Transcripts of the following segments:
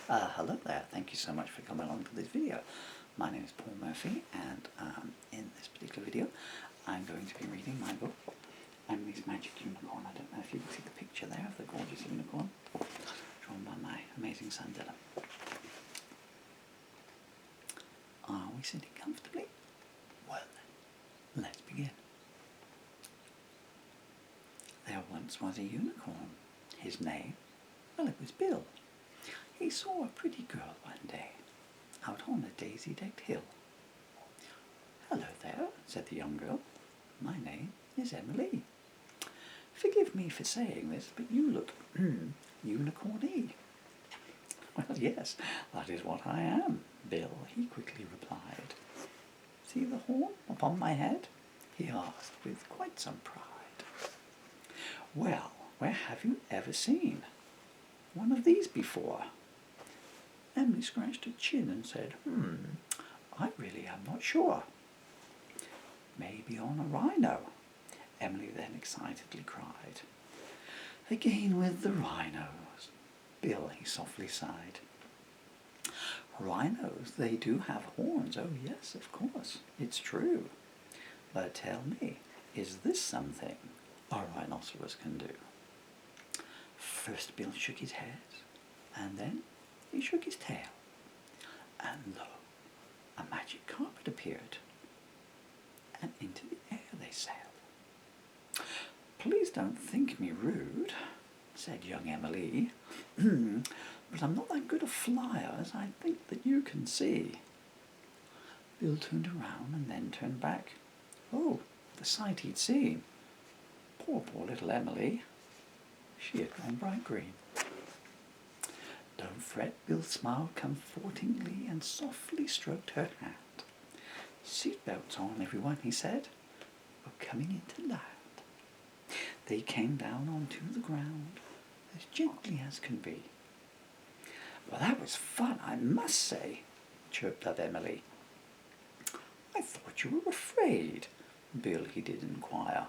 Hello there, thank you so much for coming along to this video. My name is Paul Murphy, and in this particular video I'm going to be reading my book, Emily's Magic Unicorn. I don't know if you can see the picture there of the gorgeous unicorn, drawn by my amazing son Dylan. Are we sitting comfortably? Well then, let's begin. There once was a unicorn. His name, well, it was Bill. He saw a pretty girl one day, out on a daisy-decked hill. "Hello there," said the young girl. "My name is Emily. Forgive me for saying this, but you look unicorny." "Well, yes, that is what I am, Bill," he quickly replied. "See the horn upon my head?" he asked with quite some pride. "Well, where have you ever seen one of these before?" Emily scratched her chin and said, I really am not sure." "Maybe on a rhino," Emily then excitedly cried. "Again with the rhinos." "Bill," he softly sighed. "Rhinos, they do have horns. Oh yes, of course, it's true. But tell me, is this something a rhinoceros can do?" First Bill shook his head, and then he shook his tail, and lo, a magic carpet appeared, and into the air they sailed. "Please don't think me rude," said young Emily, "but I'm not that good a flyer, as I think that you can see." Bill turned around and then turned back. Oh, the sight he'd seen! Poor little Emily. She had gone bright green. "Don't fret," Bill smiled comfortingly and softly stroked her hand. "Seatbelts on, everyone," he said. "We're coming into land." They came down onto the ground as gently as can be. "Well, that was fun, I must say," chirped up Emily. "I thought you were afraid," Bill he did inquire.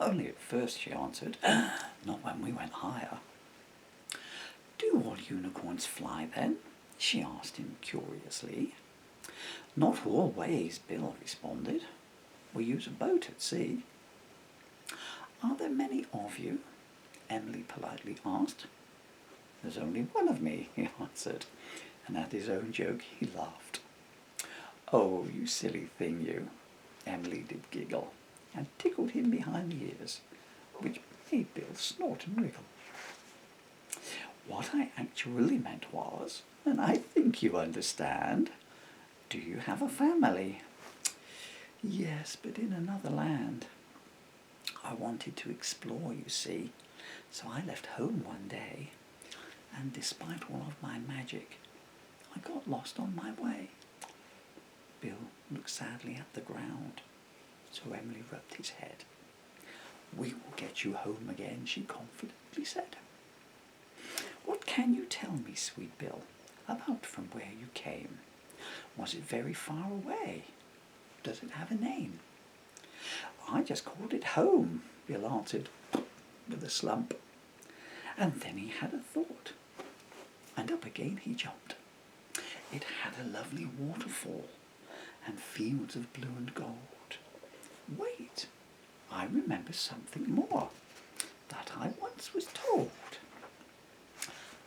"Only at first," she answered. "Not when we went higher." "Do all unicorns fly then?" she asked him curiously. "Not always," Bill responded. "We use a boat at sea." "Are there many of you?" Emily politely asked. "There's only one of me," he answered, and at his own joke he laughed. "Oh, you silly thing, you!" Emily did giggle, and tickled him behind the ears, which made Bill snort and wriggle. "What I actually meant was, and I think you understand, do you have a family?" "Yes, but in another land. I wanted to explore, you see, so I left home one day, and despite all of my magic, I got lost on my way." Bill looked sadly at the ground, so Emily rubbed his head. "We will get you home again," she confidently said. "What can you tell me, sweet Bill, about from where you came? Was it very far away? Does it have a name?" "I just called it home," Bill answered with a slump. And then he had a thought, and up again he jumped. It had a lovely waterfall and fields of blue and gold. Wait, I remember something more that I once was told.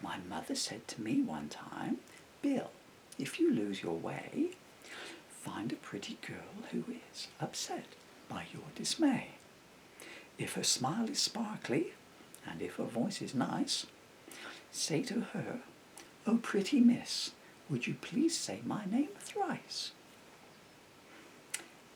My mother said to me one time, 'Bill, if you lose your way, find a pretty girl who is upset by your dismay. If her smile is sparkly, and if her voice is nice, say to her, "Oh, pretty miss, would you please say my name thrice?'"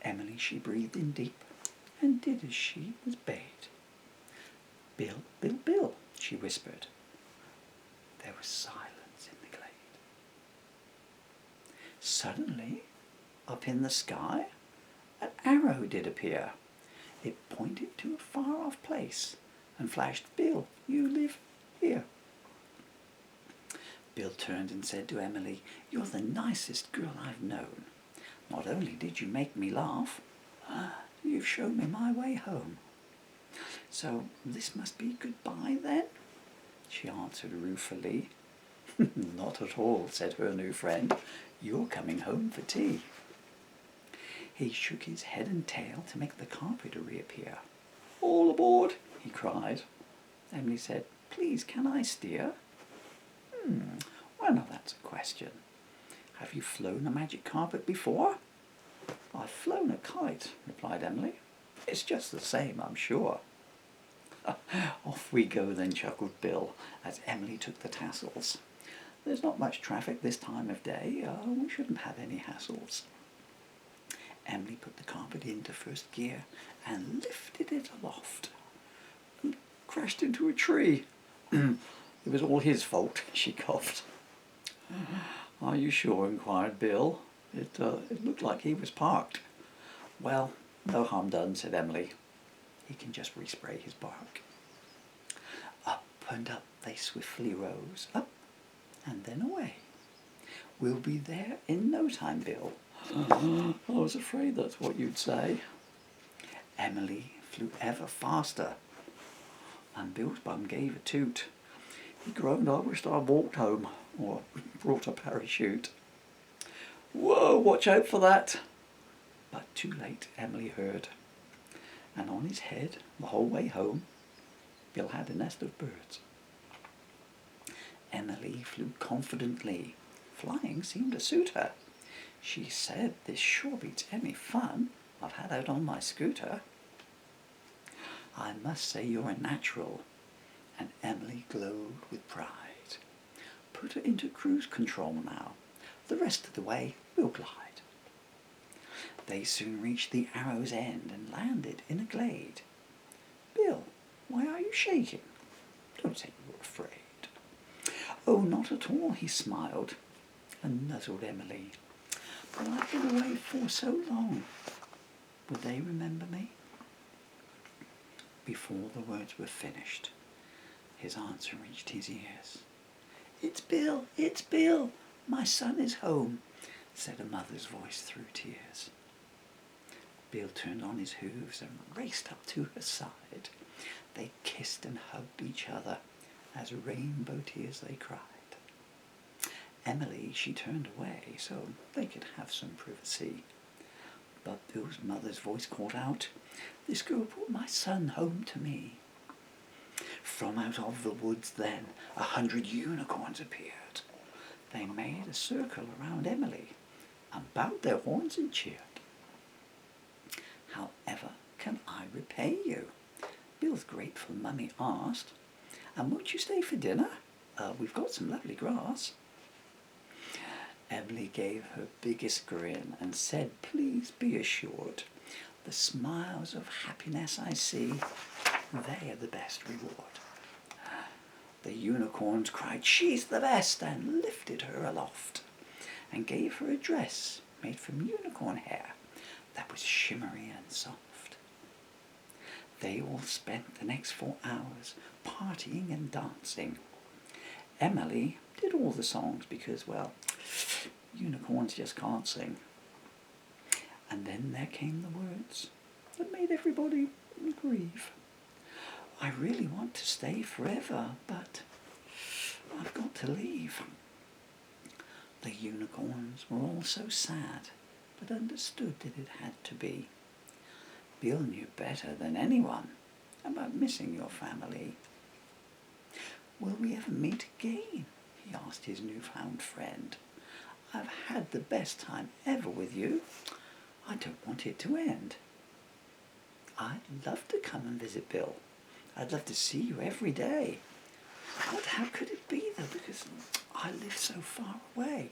Emily, she breathed in deep, and did as she was bade. "Bill, Bill, Bill," she whispered. There was silence in the glade. Suddenly, up in the sky, an arrow did appear. It pointed to a far-off place and flashed, "Bill, you live here." Bill turned and said to Emily, "You're the nicest girl I've known. Not only did you make me laugh, you've shown me my way home. So this must be goodbye then?" she answered ruefully. Not at all, said her new friend. You're coming home for tea. He shook his head and tail to make the carpet reappear. All aboard, he cried. Emily said, Please, can I steer? Well, now that's a question. Have you flown a magic carpet before? I've flown a kite, replied Emily. It's just the same, I'm sure. Off we go then, chuckled Bill, as Emily took the tassels. There's not much traffic this time of day. We shouldn't have any hassles. Emily put the carpet into first gear and lifted it aloft and crashed into a tree. It was all his fault, she coughed. Are you sure? Inquired Bill. It looked like he was parked. Well, no harm done, said Emily. He can just respray his bark. Up and up they swiftly rose, up and then away. We'll be there in no time, Bill. I was afraid that's what you'd say. Emily flew ever faster, and Bill's bum gave a toot. He groaned, I wished I walked home, or brought a parachute. Whoa, watch out for that! But too late, Emily heard, and on his head, the whole way home, Bill had a nest of birds. Emily flew confidently. Flying seemed to suit her. She said, This sure beats any fun I've had out on my scooter. I must say you're a natural, and Emily glowed with pride. Put her into cruise control now. The rest of the way we'll glide. They soon reached the arrow's end and landed in a glade. Bill, why are you shaking? Don't say you were afraid. Oh, not at all, he smiled and nuzzled Emily. But I've been away for so long. Would they remember me? Before the words were finished, his answer reached his ears. It's Bill, it's Bill. My son is home, said a mother's voice through tears. Bill turned on his hooves and raced up to her side. They kissed and hugged each other as rainbow tears they cried. Emily, she turned away so they could have some privacy. But Bill's mother's voice called out, This girl brought my son home to me. From out of the woods then 100 unicorns appeared. They made a circle around Emily and bowed their horns and cheered. However can I repay you? Bill's grateful mummy asked. And won't you stay for dinner? We've got some lovely grass. Emily gave her biggest grin and said, Please be assured, the smiles of happiness I see, they are the best reward. The unicorns cried, She's the best, and lifted her aloft, and gave her a dress made from unicorn hair that was shimmery and soft. They all spent the next 4 hours partying and dancing. Emily did all the songs because, well, unicorns just can't sing. And then there came the words that made everybody grieve. I really want to stay forever, but I've got to leave. The unicorns were all so sad, but understood that it had to be. Bill knew better than anyone about missing your family. Will we ever meet again? He asked his newfound friend. I've had the best time ever with you. I don't want it to end. I'd love to come and visit Bill. I'd love to see you every day. But how could it be though? Because I live so far away.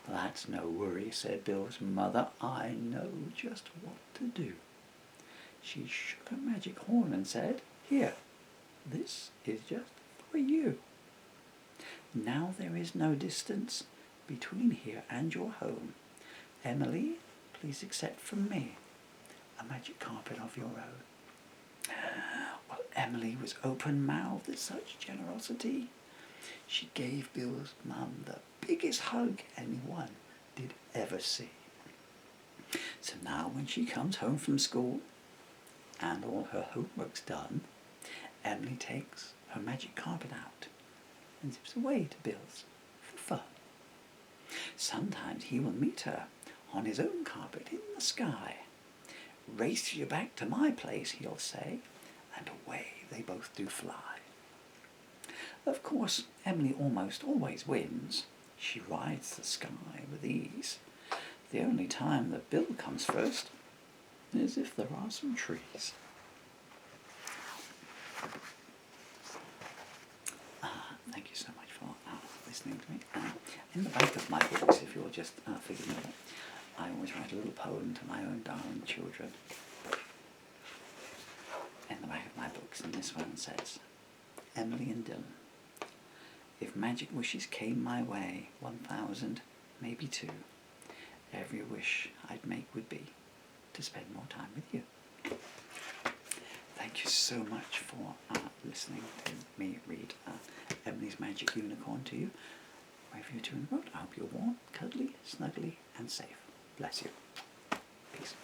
That's no worry, said Bill's mother. I know just what to do. She shook her magic horn and said, Here, this is just for you. Now there is no distance between here and your home. Emily, please accept from me a magic carpet of your own. Well, Emily was open-mouthed at such generosity. She gave Bill's mum the biggest hug anyone did ever see. So now when she comes home from school and all her homework's done, Emily takes her magic carpet out and zips away to Bill's for fun. Sometimes he will meet her on his own carpet in the sky. "Race you back to my place," he'll say, and away they both do fly. Of course, Emily almost always wins. She rides the sky with ease. The only time that Bill comes first is if there are some trees. Thank you so much for listening to me. In the back of my books, if you'll just forgive me, I always write a little poem to my own darling children. In the back of my books, and this one says, Emily and Dylan. If magic wishes came my way, 1,000, maybe 2, every wish I'd make would be to spend more time with you. Thank you so much for listening to me read Emily's Magic Unicorn to you. Wherever you're to in the road, I hope you're warm, cuddly, snuggly, and safe. Bless you. Peace.